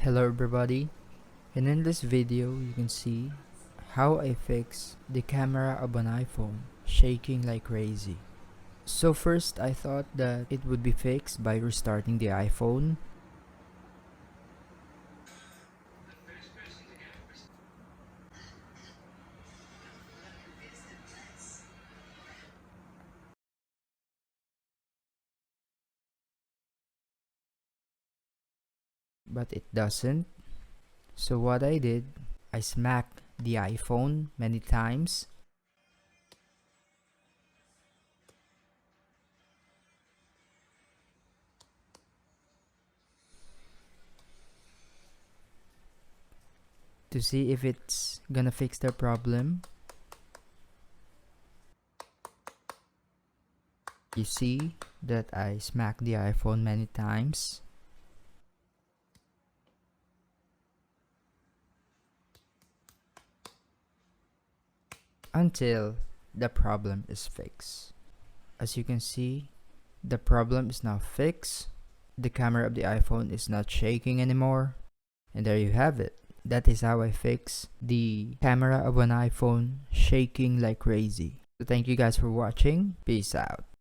Hello everybody, and in this video you can see how I fix the camera of an iPhone shaking like crazy. So first I thought that it would be fixed by restarting the iPhone, but it doesn't. So what I did, I smacked the iPhone many times to see if it's gonna fix the problem. You see that I smacked the iPhone many times. Until the problem is fixed. As you can see, the problem is now fixed. The camera of the iPhone is not shaking anymore. And there you have it. That is how I fix the camera of an iPhone shaking like crazy. So thank you guys for watching. Peace out.